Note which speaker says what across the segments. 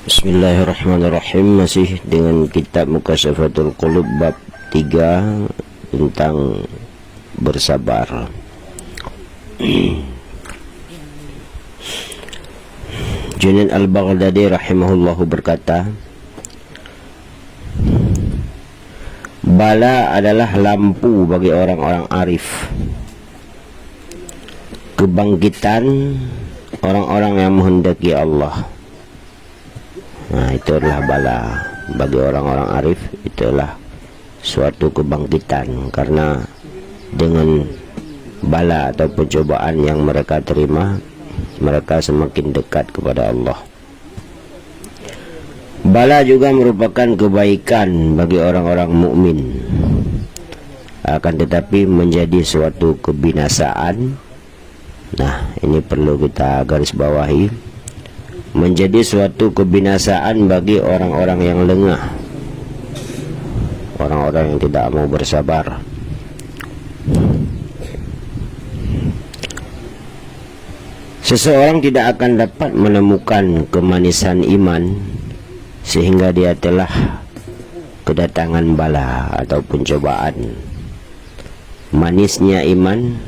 Speaker 1: Bismillahirrahmanirrahim. Masih dengan kitab Mukashafatul Qulub bab 3 tentang bersabar. Junaid al-Baghdadi rahimahullahu berkata, bala adalah lampu bagi orang-orang arif, kebangkitan orang-orang yang menghendaki Allah. Nah, itu adalah bala bagi orang-orang arif, itulah suatu kebangkitan, karena dengan bala atau pencobaan yang mereka terima, mereka semakin dekat kepada Allah. Bala juga merupakan kebaikan bagi orang-orang mukmin, akan tetapi menjadi suatu kebinasaan. Nah, ini perlu kita garis bawahi, menjadi suatu kebinasaan bagi orang-orang yang lengah, orang-orang yang tidak mau bersabar. Seseorang tidak akan dapat menemukan kemanisan iman sehingga dia telah kedatangan bala atau pencobaan. Manisnya iman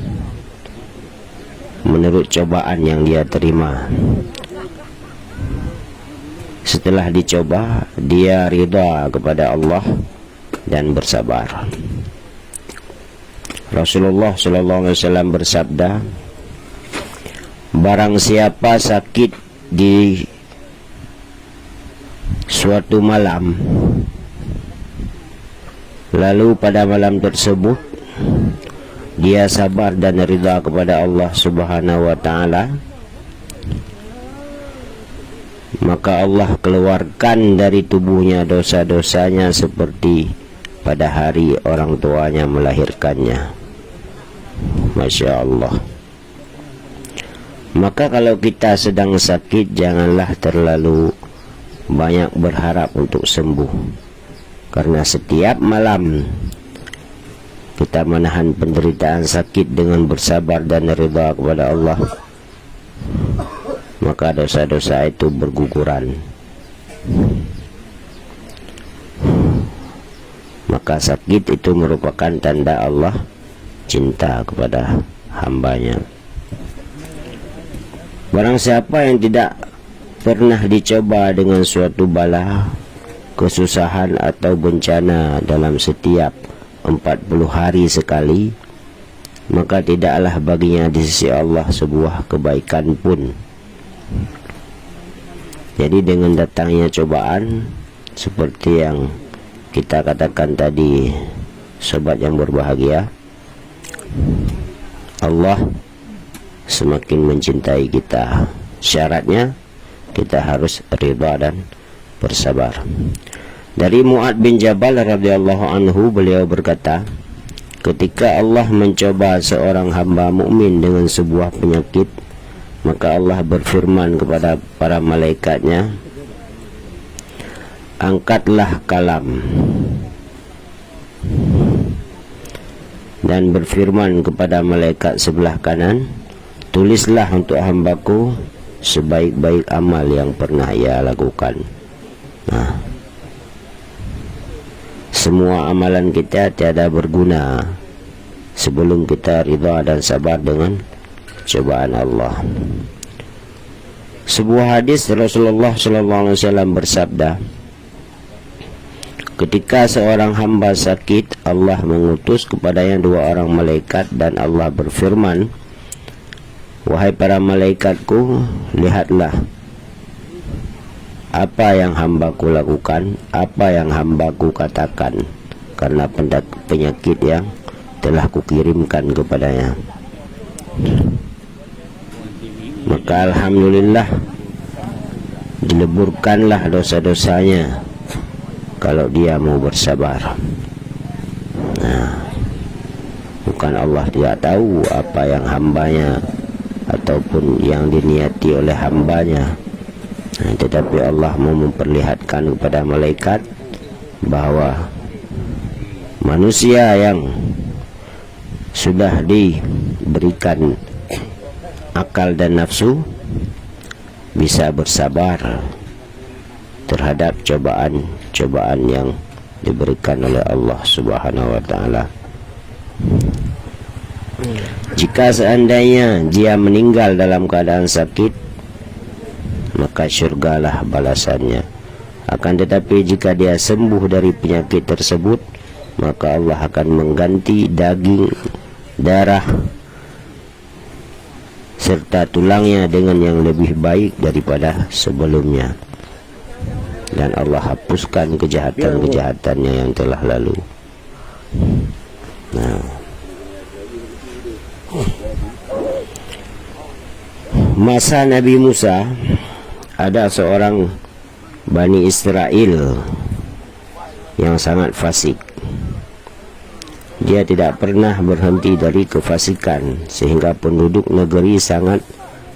Speaker 1: menurut cobaan yang dia terima. Setelah dicoba, dia ridha kepada Allah dan bersabar. Rasulullah SAW bersabda, barang siapa sakit di suatu malam, lalu pada malam tersebut dia sabar dan ridha kepada Allah Subhanahu wa ta'ala, maka Allah keluarkan dari tubuhnya dosa-dosanya seperti pada hari orang tuanya melahirkannya. Masya Allah. Maka kalau kita sedang sakit, janganlah terlalu banyak berharap untuk sembuh, karena setiap malam kita menahan penderitaan sakit dengan bersabar dan ridha kepada Allah, maka dosa-dosa itu berguguran. Maka sakit itu merupakan tanda Allah cinta kepada hambanya. Barang siapa yang tidak pernah dicoba dengan suatu bala, kesusahan atau bencana dalam setiap 40 hari sekali, maka tidaklah baginya di sisi Allah sebuah kebaikan pun. Jadi dengan datangnya cobaan seperti yang kita katakan tadi, sobat yang berbahagia, Allah semakin mencintai kita. Syaratnya kita harus ridha dan bersabar. Dari Mu'ad bin Jabal radhiyallahu anhu, beliau berkata, ketika Allah mencoba seorang hamba mukmin dengan sebuah penyakit, maka Allah berfirman kepada para malaikatnya, angkatlah kalam, dan berfirman kepada malaikat sebelah kanan, tulislah untuk hambaku sebaik-baik amal yang pernah ia lakukan. Nah, semua amalan kita tiada berguna sebelum kita ridha dan sabar dengan cobaan Allah. Sebuah hadis Rasulullah SAW bersabda, ketika seorang hamba sakit, Allah mengutus kepadanya 2 orang malaikat, dan Allah berfirman, wahai para malaikatku, lihatlah apa yang hambaku lakukan, apa yang hambaku katakan, karena penyakit yang telah kukirimkan kepadanya. Maka alhamdulillah, dileburkanlah dosa-dosanya kalau dia mau bersabar. Nah, bukan Allah tidak tahu apa yang hambanya ataupun yang diniati oleh hambanya, nah, tetapi Allah mau memperlihatkan kepada malaikat bahwa manusia yang sudah diberikan akal dan nafsu bisa bersabar terhadap cobaan-cobaan yang diberikan oleh Allah Subhanahu wa taala. Jika seandainya dia meninggal dalam keadaan sakit, maka syurgalah balasannya. Akan tetapi jika dia sembuh dari penyakit tersebut, maka Allah akan mengganti daging, darah serta tulangnya dengan yang lebih baik daripada sebelumnya, dan Allah hapuskan kejahatan-kejahatannya yang telah lalu. Nah, masa Nabi Musa, ada seorang Bani Israel yang sangat fasik. Dia tidak pernah berhenti dari kefasikan, sehingga penduduk negeri sangat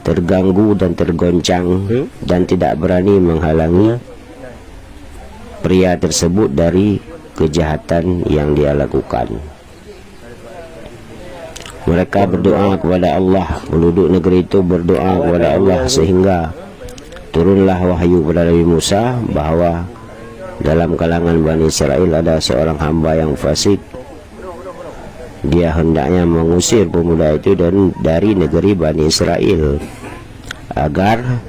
Speaker 1: terganggu dan tergoncang, dan tidak berani menghalangi pria tersebut dari kejahatan yang dia lakukan. Mereka berdoa kepada Allah, penduduk negeri itu berdoa kepada Allah, sehingga turunlah wahyu kepada Nabi Musa bahwa dalam kalangan Bani Israel ada seorang hamba yang fasik. Dia hendaknya mengusir pemuda itu dari negeri Bani Israel, agar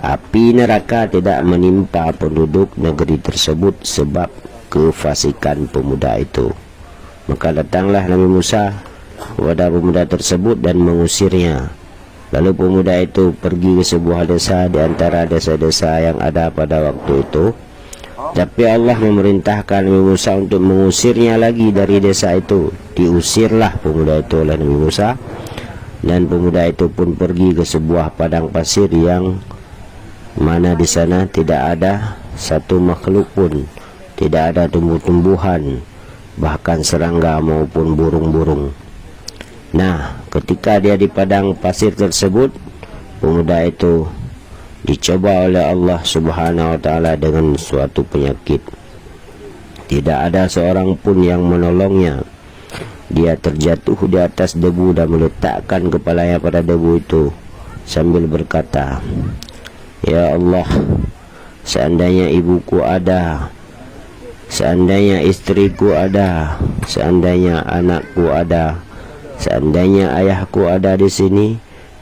Speaker 1: api neraka tidak menimpa penduduk negeri tersebut sebab kefasikan pemuda itu. Maka datanglah Nabi Musa kepada pemuda tersebut dan mengusirnya. Lalu pemuda itu pergi ke sebuah desa di antara desa-desa yang ada pada waktu itu. Tapi Allah memerintahkan Nabi Musa untuk mengusirnya lagi dari desa itu. Diusirlah pemuda itu oleh Nabi Musa, dan pemuda itu pun pergi ke sebuah padang pasir yang mana di sana tidak ada satu makhluk pun, tidak ada tumbuh-tumbuhan, bahkan serangga maupun burung-burung. Nah, ketika dia di padang pasir tersebut, pemuda itu dicoba oleh Allah Subhanahu wa taala dengan suatu penyakit. Tidak ada seorang pun yang menolongnya. Dia terjatuh di atas debu dan meletakkan kepalanya pada debu itu sambil berkata, "Ya Allah, seandainya ibuku ada, seandainya istriku ada, seandainya anakku ada, seandainya ayahku ada di sini,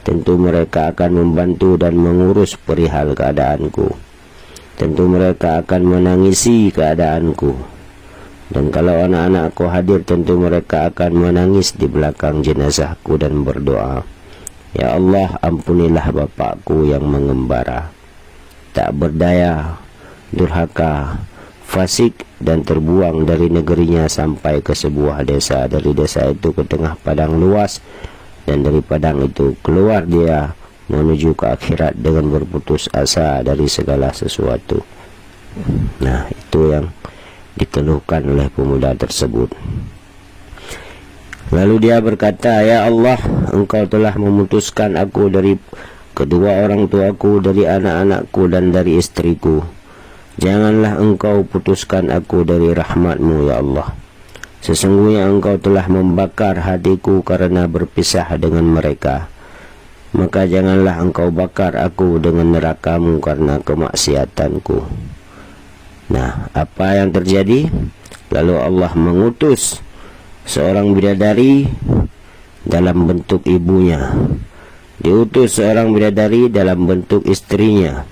Speaker 1: tentu mereka akan membantu dan mengurus perihal keadaanku. Tentu mereka akan menangisi keadaanku. Dan kalau anak-anakku hadir, tentu mereka akan menangis di belakang jenazahku dan berdoa, Ya Allah, ampunilah bapakku yang mengembara, tak berdaya, durhaka, fasik, dan terbuang dari negerinya sampai ke sebuah desa. Dari desa itu ke tengah padang luas, dan dari padang itu keluar dia menuju ke akhirat dengan berputus asa dari segala sesuatu." Nah, itu yang dikeluhkan oleh pemuda tersebut. Lalu dia berkata, "Ya Allah, Engkau telah memutuskan aku dari kedua orang tuaku, dari anak-anakku, dan dari istriku. Janganlah Engkau putuskan aku dari rahmat-Mu, ya Allah. Sesungguhnya Engkau telah membakar hatiku karena berpisah dengan mereka. Maka janganlah Engkau bakar aku dengan neraka-Mu karena kemaksiatanku." Nah, apa yang terjadi? Lalu Allah mengutus seorang bidadari dalam bentuk ibunya, diutus seorang bidadari dalam bentuk istrinya,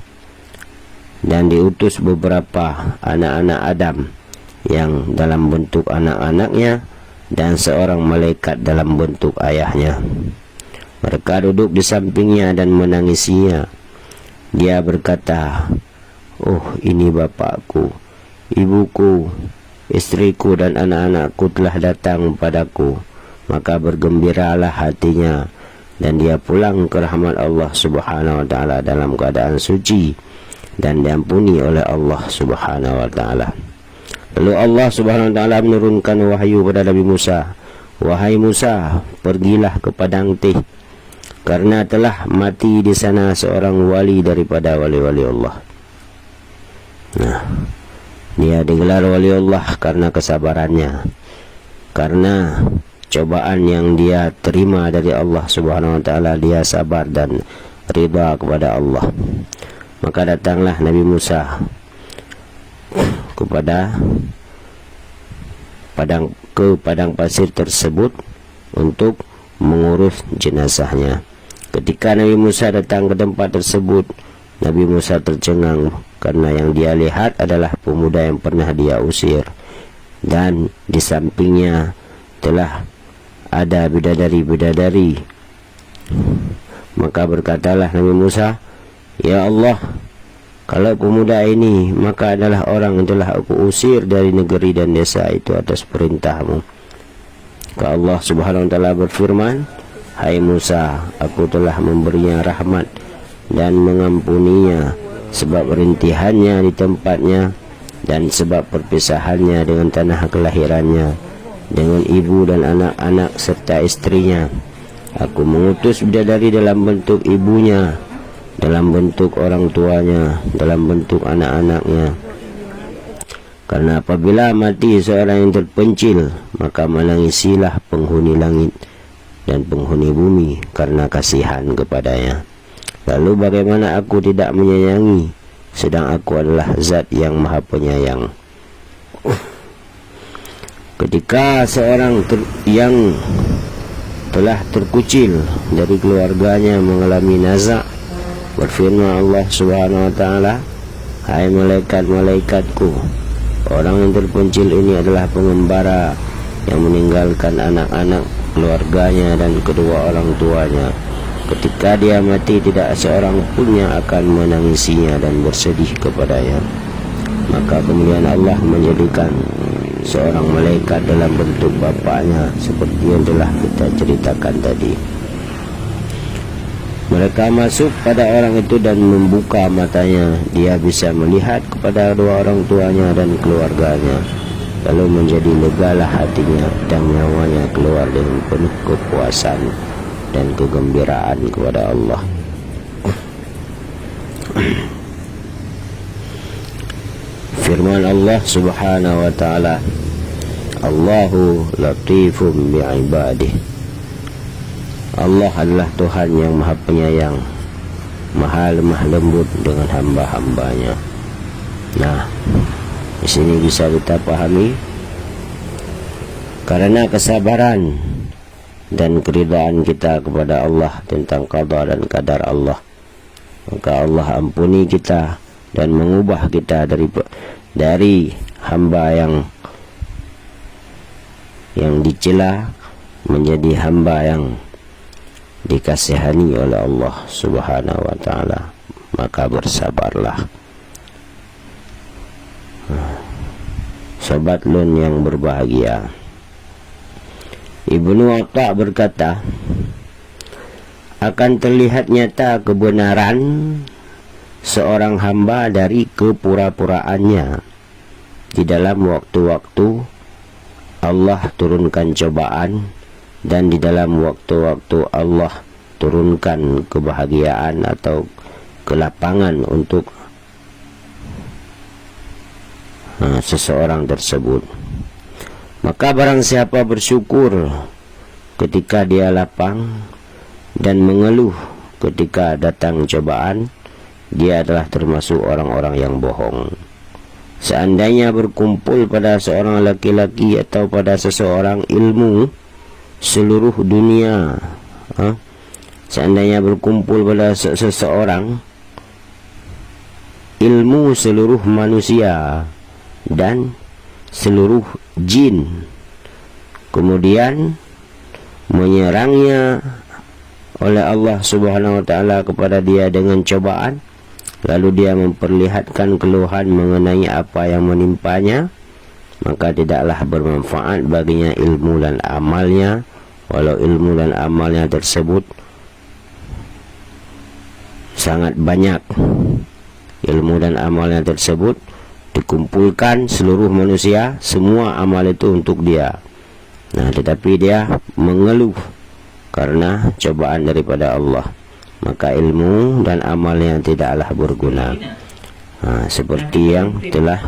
Speaker 1: dan diutus beberapa anak-anak Adam yang dalam bentuk anak-anaknya, dan seorang malaikat dalam bentuk ayahnya. Mereka duduk di sampingnya dan menangisinya. Dia berkata, "Oh, ini bapakku, ibuku, istriku, dan anak-anakku telah datang padaku." Maka bergembiralah hatinya, dan dia pulang ke rahmat Allah Subhanahu wa taala dalam keadaan suci dan diampuni oleh Allah Subhanahu wa taala. Lalu Allah Subhanahu wa taala menurunkan wahyu pada Nabi Musa, "Wahai Musa, pergilah ke padang Tih, karena telah mati di sana seorang wali daripada wali-wali Allah." Nah, dia digelar wali Allah karena kesabarannya, karena cobaan yang dia terima dari Allah Subhanahu wa taala, dia sabar dan ridha kepada Allah. Maka datanglah Nabi Musa kepada padang pasir tersebut untuk mengurus jenazahnya. Ketika Nabi Musa datang ke tempat tersebut, Nabi Musa tercengang karena yang dia lihat adalah pemuda yang pernah dia usir, dan di sampingnya telah ada bidadari-bidadari. Maka berkatalah Nabi Musa, "Ya Allah, kalau pemuda ini maka adalah orang yang telah aku usir dari negeri dan desa itu atas perintahmu." Maka Allah Subhanahu wa taala berfirman, "Hai Musa, aku telah memberinya rahmat dan mengampuninya sebab rintihannya di tempatnya dan sebab perpisahannya dengan tanah kelahirannya, dengan ibu dan anak-anak serta istrinya. Aku mengutus bidadari dalam bentuk ibunya, dalam bentuk orang tuanya, dalam bentuk anak-anaknya. Karena apabila mati seorang yang terpencil, maka menangisilah penghuni langit dan penghuni bumi karena kasihan kepadanya. Lalu bagaimana aku tidak menyayangi, sedang aku adalah zat yang maha penyayang." Ketika seorang yang telah terkucil dari keluarganya mengalami nazak, berfirman Allah Subhanahu wa taala, "Hai malaikat-malaikatku, orang yang terpencil ini adalah pengembara yang meninggalkan anak-anak, keluarganya dan kedua orang tuanya. Ketika dia mati, tidak seorang pun yang akan menangisinya dan bersedih kepadanya." Maka kemudian Allah menjadikan seorang malaikat dalam bentuk bapaknya, seperti yang telah kita ceritakan tadi. Mereka masuk pada orang itu dan membuka matanya. Dia bisa melihat kepada dua orang tuanya dan keluarganya. Lalu menjadi legalah hatinya dan nyawanya keluar dengan penuh kepuasan dan kegembiraan kepada Allah. Firman Allah Subhanahu wa taala, "Allahu latifum bi'ibadihi." Allah adalah Tuhan yang maha penyayang, maha lemah lembut dengan hamba-hambanya. Nah, di sini bisa kita pahami, karena kesabaran dan keridhaan kita kepada Allah tentang qada dan qadar Allah, maka Allah ampuni kita dan mengubah kita dari hamba yang dicela menjadi hamba yang dikasihani oleh Allah Subhanahu wa taala. Maka bersabarlah, sobat lun yang berbahagia. Ibnu Atha berkata, akan terlihat nyata kebenaran seorang hamba dari kepura-puraannya di dalam waktu-waktu Allah turunkan cobaan, dan di dalam waktu-waktu Allah turunkan kebahagiaan atau kelapangan untuk seseorang tersebut. Maka barang siapa bersyukur ketika dia lapang dan mengeluh ketika datang cobaan, dia adalah termasuk orang-orang yang bohong. Seandainya berkumpul pada seorang laki-laki atau pada seseorang ilmu seluruh dunia, seandainya berkumpul pada seseorang ilmu seluruh manusia dan seluruh jin, kemudian menyerangnya oleh Allah Subhanahu wa taala kepada dia dengan cobaan, lalu dia memperlihatkan keluhan mengenai apa yang menimpanya, maka tidaklah bermanfaat baginya ilmu dan amalnya, walau ilmu dan amalnya tersebut sangat banyak. Ilmu dan amalnya tersebut dikumpulkan seluruh manusia, semua amal itu untuk dia. Nah, tetapi dia mengeluh karena cobaan daripada Allah, maka ilmu dan amalnya tidaklah berguna. Seperti yang telah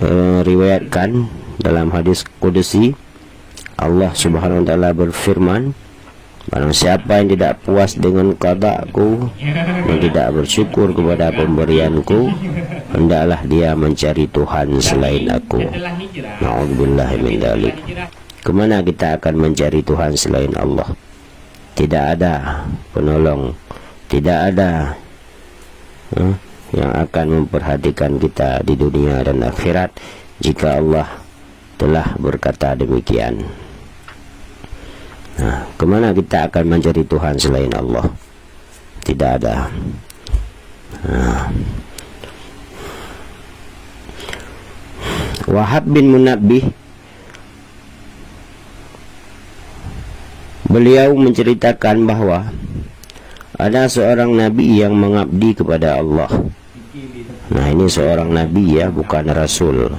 Speaker 1: diriwayatkan dalam hadis qudsi, Allah Subhanahu wa taala berfirman, Barang siapa yang tidak puas dengan qadaku dan tidak bersyukur kepada pemberianku, hendaklah dia mencari Tuhan selain aku. Na'udzubillah min dzalik. Kemana kita akan mencari Tuhan selain Allah? Tidak ada penolong, tidak ada yang akan memperhatikan kita di dunia dan akhirat jika Allah telah berkata demikian. Nah, kemana kita akan mencari Tuhan selain Allah? Tidak ada. Wahab bin Munabbih, beliau menceritakan bahwa ada seorang nabi yang mengabdi kepada Allah. Nah, ini seorang nabi ya, bukan rasul.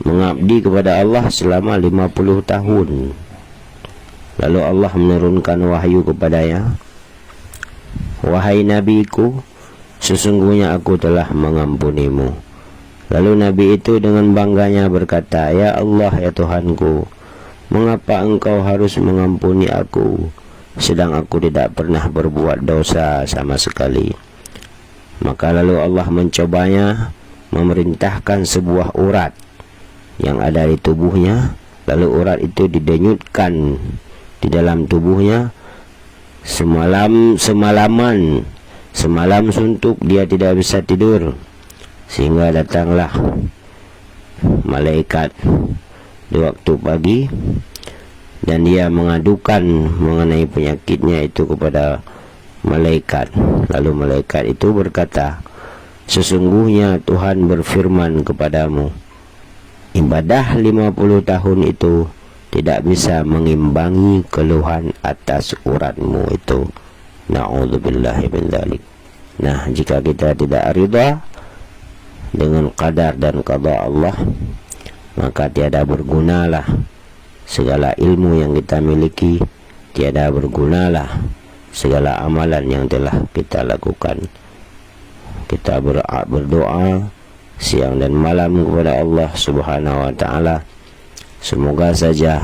Speaker 1: Mengabdi kepada Allah selama 50 tahun. Lalu Allah menurunkan wahyu kepadanya, wahai nabiku, sesungguhnya aku telah mengampunimu. Lalu nabi itu dengan bangganya berkata, ya Allah, ya Tuhanku, mengapa engkau harus mengampuni aku, sedang aku tidak pernah berbuat dosa sama sekali? Maka lalu Allah mencobanya, memerintahkan sebuah urat yang ada di tubuhnya. Lalu urat itu didenyutkan di dalam tubuhnya semalam suntuk, dia tidak bisa tidur, sehingga datanglah malaikat di waktu pagi dan dia mengadukan mengenai penyakitnya itu kepada malaikat. Lalu malaikat itu berkata, sesungguhnya Tuhan berfirman kepadamu, ibadah 50 tahun itu tidak bisa mengimbangi keluhan atas uratmu itu. Na'udzubillahi min dzalik. Nah, jika kita tidak ridha dengan qadar dan qada Allah, maka tiada bergunalah segala ilmu yang kita miliki, tiada bergunalah segala amalan yang telah kita lakukan. Kita berdoa siang dan malam kepada Allah Subhanahu wa ta'ala. Semoga saja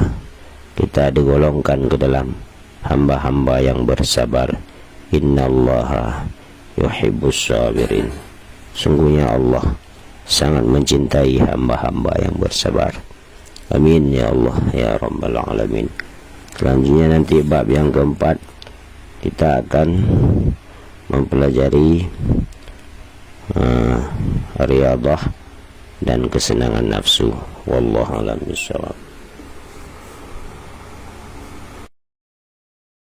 Speaker 1: kita digolongkan ke dalam hamba-hamba yang bersabar. Innallaha yuhibbus sabirin. Sungguhnya Allah sangat mencintai hamba-hamba yang bersabar. Amin ya Allah ya Rabbal Alamin. Selanjutnya nanti bab yang keempat, kita akan mempelajari riyadhah dan kesenangan nafsu. Wallahu a'lam bishawab.